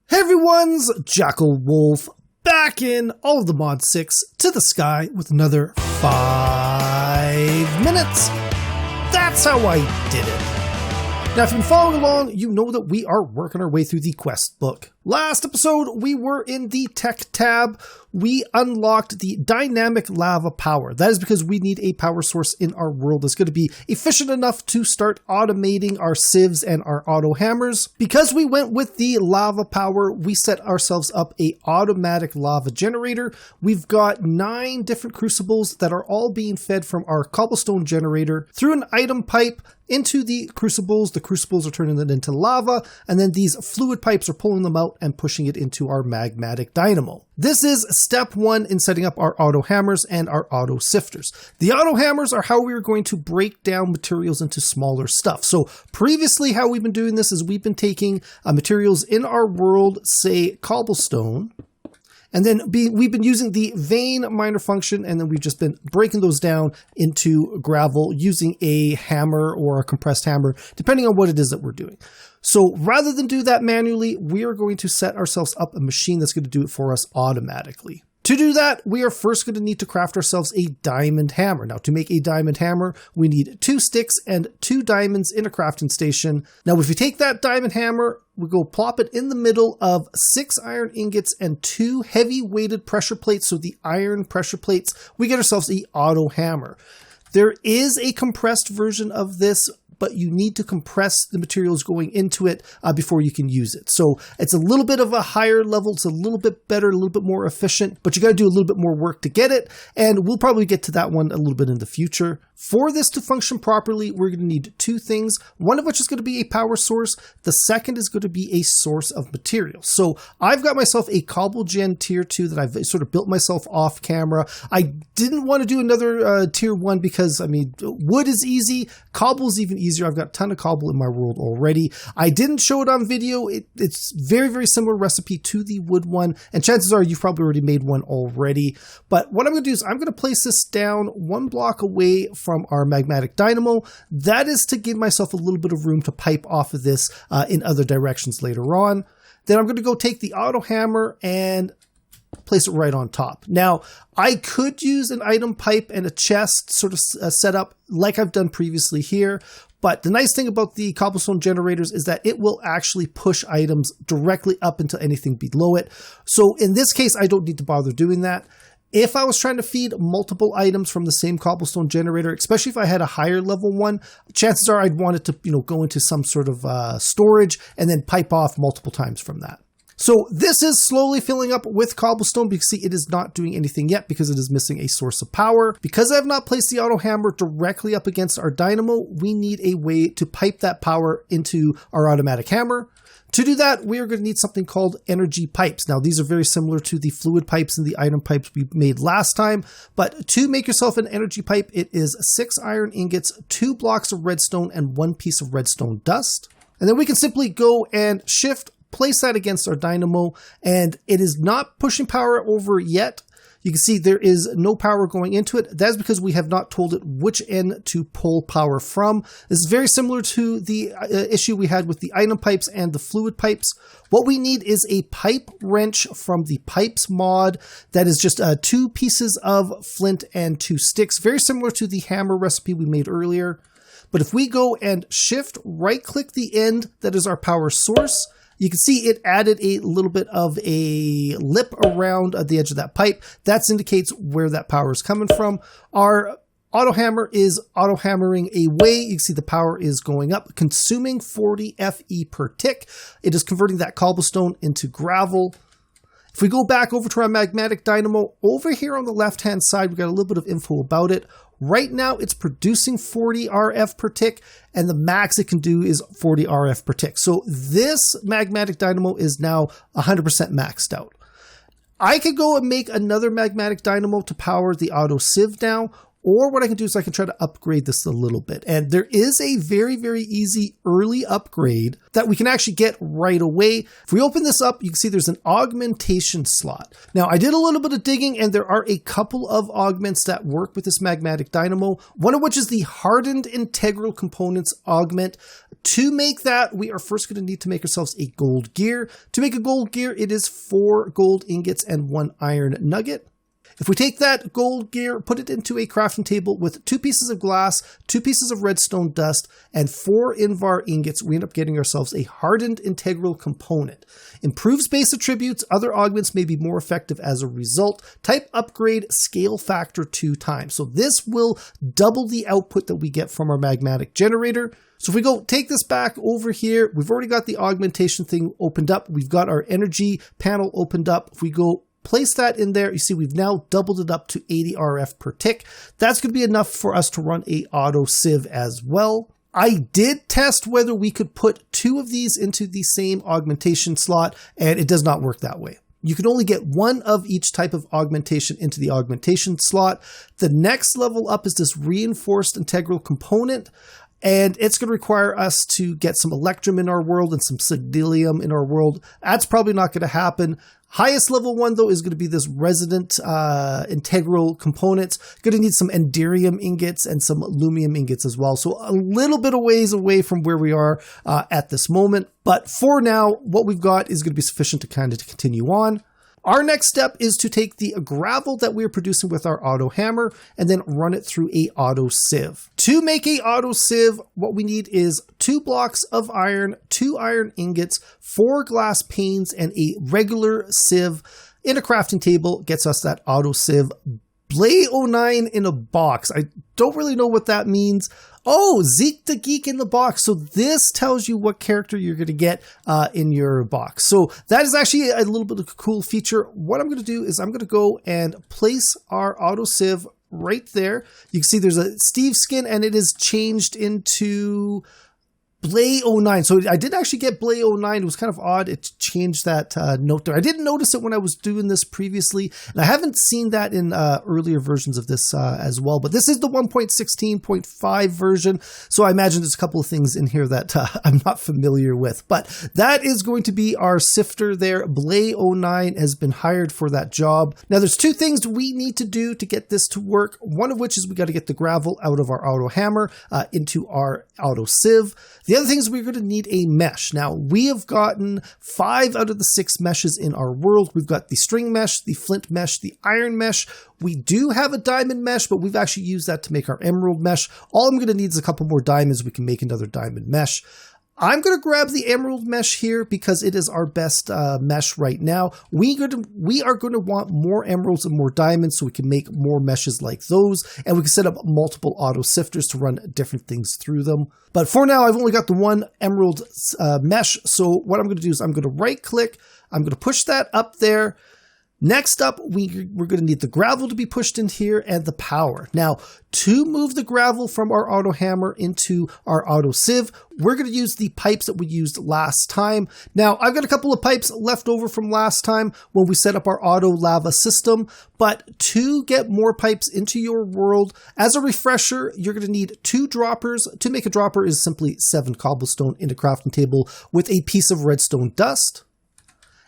Hey everyone's JackelWolf back in all of the Mod 6 to the sky with another 5 minutes. That's how I did it. Now, if you've been following along, you know that we are working our way through the quest book. Last episode, we were in the tech tab. We unlocked the dynamic lava power. That is because we need a power source in our world that's going to be efficient enough to start automating our sieves and our auto hammers. Because we went with the lava power, we set ourselves up a automatic lava generator. We've got 9 different crucibles that are all being fed from our cobblestone generator through an item pipe into the crucibles. The crucibles are turning it into lava, and then these fluid pipes are pulling them out and pushing it into our magmatic dynamo. This is step 1 in setting up our auto hammers and our auto sifters. The auto hammers are how we're going to break down materials into smaller stuff. So previously how we've been doing this is we've been taking materials in our world, say cobblestone, and then we've been using the vein miner function, and then we've just been breaking those down into gravel using a hammer or a compressed hammer, depending on what it is that we're doing. So rather than do that manually, we are going to set ourselves up a machine that's going to do it for us automatically. To do that, we are first going to need to craft ourselves a diamond hammer. Now, to make a diamond hammer, we need 2 sticks and 2 diamonds in a crafting station. Now, if we take that diamond hammer, we go plop it in the middle of 6 iron ingots and 2 heavy-weighted pressure plates. So the iron pressure plates, we get ourselves an auto hammer. There is a compressed version of this, but you need to compress the materials going into it before you can use it. So it's a little bit of a higher level. It's a little bit better, a little bit more efficient, but you got to do a little bit more work to get it. And we'll probably get to that one a little bit in the future. For this to function properly, we're going to need 2 things, one of which is going to be a power source. The second is going to be a source of material. So I've got myself a Cobble Gen Tier 2 that I've sort of built myself off camera. I didn't want to do another Tier 1 because, I mean, wood is easy. Cobble's even easier. I've got a ton of cobble in my world already. I didn't show it on video. It's very, very similar recipe to the wood one, and chances are you've probably already made one already. But what I'm going to do is I'm going to place this down 1 block away from our magmatic dynamo. That is to give myself a little bit of room to pipe off of this in other directions later on. Then I'm going to go take the auto hammer and place it right on top. Now, I could use an item pipe and a chest sort of setup like I've done previously here, but the nice thing about the cobblestone generators is that it will actually push items directly up into anything below it. So in this case, I don't need to bother doing that. If I was trying to feed multiple items from the same cobblestone generator, especially if I had a higher level one, chances are I'd want it to, go into some sort of storage and then pipe off multiple times from that. So this is slowly filling up with cobblestone because see, it is not doing anything yet because it is missing a source of power. Because I have not placed the auto hammer directly up against our dynamo, we need a way to pipe that power into our automatic hammer. To do that, we are going to need something called energy pipes. Now, these are very similar to the fluid pipes and the item pipes we made last time, but to make yourself an energy pipe, it is 6 iron ingots, 2 blocks of redstone, and 1 piece of redstone dust. And then we can simply go and shift, place that against our dynamo, and it is not pushing power over yet. You can see there is no power going into it. That's because we have not told it which end to pull power from. This is very similar to the issue we had with the item pipes and the fluid pipes. What we need is a pipe wrench from the pipes mod that is just 2 pieces of flint and 2 sticks, very similar to the hammer recipe we made earlier. But if we go and shift right click the end that is our power source, you can see it added a little bit of a lip around the edge of that pipe. That indicates where that power is coming from. Our auto hammer is auto hammering away. You can see the power is going up, consuming 40 FE per tick. It is converting that cobblestone into gravel. If we go back over to our magmatic dynamo, over here on the left-hand side, we've got a little bit of info about it. Right now, it's producing 40 RF per tick, and the max it can do is 40 RF per tick. So this magmatic dynamo is now 100% maxed out. I could go and make another magmatic dynamo to power the Auto Sieve now, or what I can do is I can try to upgrade this a little bit. And there is a very, very easy early upgrade that we can actually get right away. If we open this up, you can see there's an augmentation slot. Now, I did a little bit of digging, and there are a couple of augments that work with this magmatic dynamo, one of which is the hardened integral components augment. To make that, we are first going to need to make ourselves a gold gear. To make a gold gear, it is 4 gold ingots and 1 iron nugget. If we take that gold gear, put it into a crafting table with 2 pieces of glass, 2 pieces of redstone dust, and 4 Invar ingots, we end up getting ourselves a hardened integral component. Improves base attributes, other augments may be more effective as a result. Type upgrade, scale factor 2 times. So this will double the output that we get from our magmatic generator. So if we go take this back over here, we've already got the augmentation thing opened up. We've got our energy panel opened up. If we go place that in there, you see we've now doubled it up to 80 RF per tick. That's going to be enough for us to run a Auto Sieve as well. I did test whether we could put 2 of these into the same augmentation slot, and it does not work that way. You can only get 1 of each type of augmentation into the augmentation slot. The next level up is this reinforced integral component. And it's going to require us to get some electrum in our world and some sigillium in our world. That's probably not going to happen. Highest level one, though, is going to be this resident integral components. Going to need some enderium ingots and some lumium ingots as well. So a little bit of ways away from where we are at this moment. But for now, what we've got is going to be sufficient to kind of continue on. Our next step is to take the gravel that we're producing with our auto hammer and then run it through a auto sieve. To make a auto sieve, what we need is 2 blocks of iron, 2 iron ingots, 4 glass panes, and a regular sieve in a crafting table gets us that auto sieve. Blay 09 in a box. I don't really know what that means. Oh, Zeke the Geek in the box. So this tells you what character you're going to get in your box. So that is actually a little bit of a cool feature. What I'm going to do is I'm going to go and place our auto sieve right there. You can see there's a Steve skin and it is changed into Blay 09. So I did actually get Blay 09. It was kind of odd. It changed that note there. I didn't notice it when I was doing this previously, and I haven't seen that in earlier versions of this as well. But this is the 1.16.5 version, so I imagine there's a couple of things in here that I'm not familiar with. But that is going to be our sifter there. Blay 09 has been hired for that job. Now, there's 2 things we need to do to get this to work. One of which is we got to get the gravel out of our auto hammer into our auto sieve. The other thing is we're going to need a mesh. Now, we have gotten 5 out of the 6 meshes in our world. We've got the string mesh, the flint mesh, the iron mesh. We do have a diamond mesh, but we've actually used that to make our emerald mesh. All I'm going to need is a couple more diamonds. We can make another diamond mesh. I'm going to grab the emerald mesh here because it is our best mesh right now. We are going to want more emeralds and more diamonds so we can make more meshes like those, and we can set up multiple auto sifters to run different things through them. But for now, I've only got the 1 emerald mesh, so what I'm going to do is I'm going to right click, I'm going to push that up there. Next up, we're going to need the gravel to be pushed in here and the power. Now, to move the gravel from our auto hammer into our auto sieve, we're going to use the pipes that we used last time. Now, I've got a couple of pipes left over from last time when we set up our auto lava system, but to get more pipes into your world, as a refresher, you're going to need 2 droppers. To make a dropper is simply 7 cobblestone in a crafting table with a piece of redstone dust.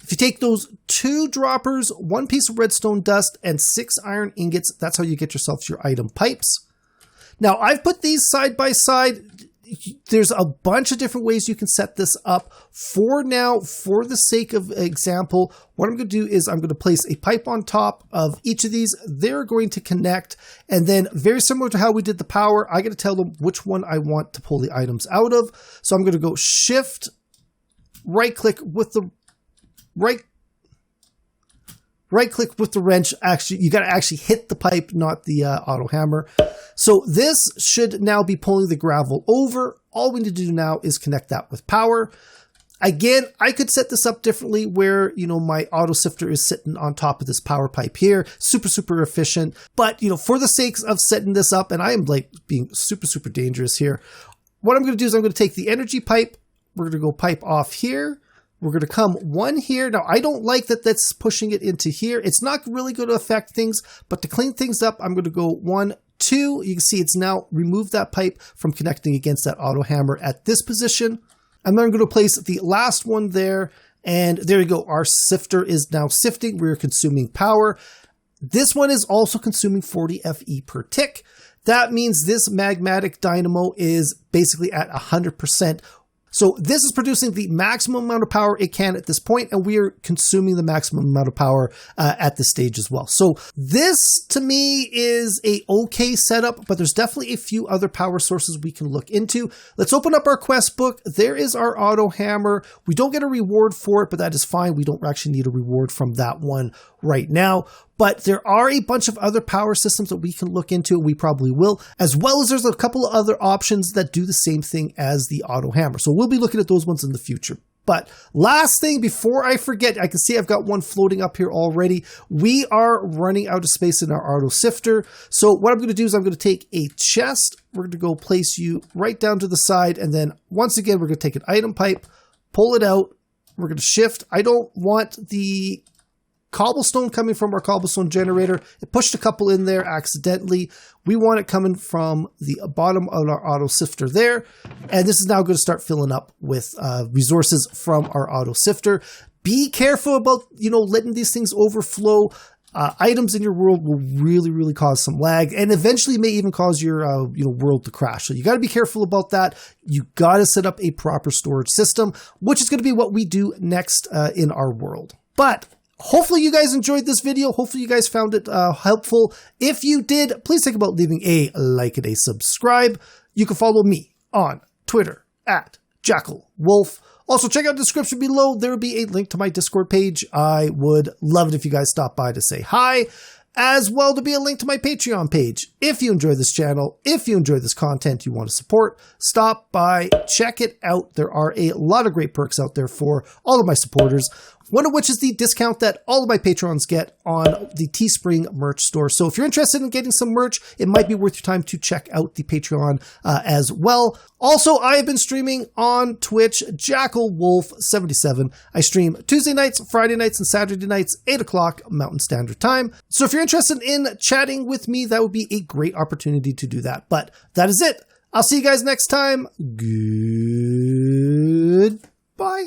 If you take those 2 droppers, 1 piece of redstone dust, and 6 iron ingots, that's how you get yourself your item pipes. Now, I've put these side by side. There's a bunch of different ways you can set this up. For now, for the sake of example, what I'm going to do is I'm going to place a pipe on top of each of these. They're going to connect, and then very similar to how we did the power, I got to tell them which one I want to pull the items out of. So I'm going to go Shift, right-click with the right click with the wrench. Actually, you got to actually hit the pipe, not the auto hammer. So this should now be pulling the gravel over. All we need to do now is connect that with power. Again, I could set this up differently where, my auto sifter is sitting on top of this power pipe here. Super, super efficient. But, for the sakes of setting this up, and I am being super, super dangerous here. What I'm going to do is I'm going to take the energy pipe. We're going to go pipe off here. We're going to come 1 here. Now, I don't like that that's pushing it into here. It's not really going to affect things, but to clean things up, I'm going to go 1, 2. You can see it's now removed that pipe from connecting against that auto hammer at this position. And then I'm going to place the last one there. And there you go. Our sifter is now sifting. We're consuming power. This one is also consuming 40 FE per tick. that means this Magmatic Dynamo is basically at 100%. So this is producing the maximum amount of power it can at this point, and we are consuming the maximum amount of power at this stage as well. So this, to me, is a okay setup, but there's definitely a few other power sources we can look into. Let's open up our quest book. There is our auto hammer. We don't get a reward for it, but that is fine. We don't actually need a reward from that one right now. But there are a bunch of other power systems that we can look into. We probably will, as well as there's a couple of other options that do the same thing as the auto hammer. So we'll be looking at those ones in the future. But last thing before I forget, I can see I've got one floating up here already. We are running out of space in our auto sifter. So what I'm going to do is I'm going to take a chest. We're going to go place you right down to the side. And then once again, we're going to take an item pipe, pull it out. We're going to shift. I don't want the cobblestone coming from our cobblestone generator. It pushed a couple in there accidentally. We want it coming from the bottom of our auto sifter there. And this is now going to start filling up with resources from our auto sifter. Be careful about, letting these things overflow. Items in your world will really, really cause some lag, and eventually may even cause your world to crash. So you got to be careful about that. You got to set up a proper storage system, which is going to be what we do next in our world. But hopefully you guys enjoyed this video. Hopefully you guys found it helpful. If you did, please think about leaving a like and a subscribe. You can follow me on Twitter at JackelWolf. Also, check out the description below. There will be a link to my Discord page. I would love it if you guys stop by to say hi. As well, to be a link to my Patreon page. If you enjoy this channel, if you enjoy this content you want to support, stop by, check it out. There are a lot of great perks out there for all of my supporters. One of which is the discount that all of my patrons get on the Teespring merch store. So if you're interested in getting some merch, it might be worth your time to check out the Patreon as well. Also, I have been streaming on Twitch, JackelWolf77. I stream Tuesday nights, Friday nights, and Saturday nights, 8 o'clock Mountain Standard Time. So if you're interested in chatting with me, that would be a great opportunity to do that. But that is it. I'll see you guys next time. Goodbye.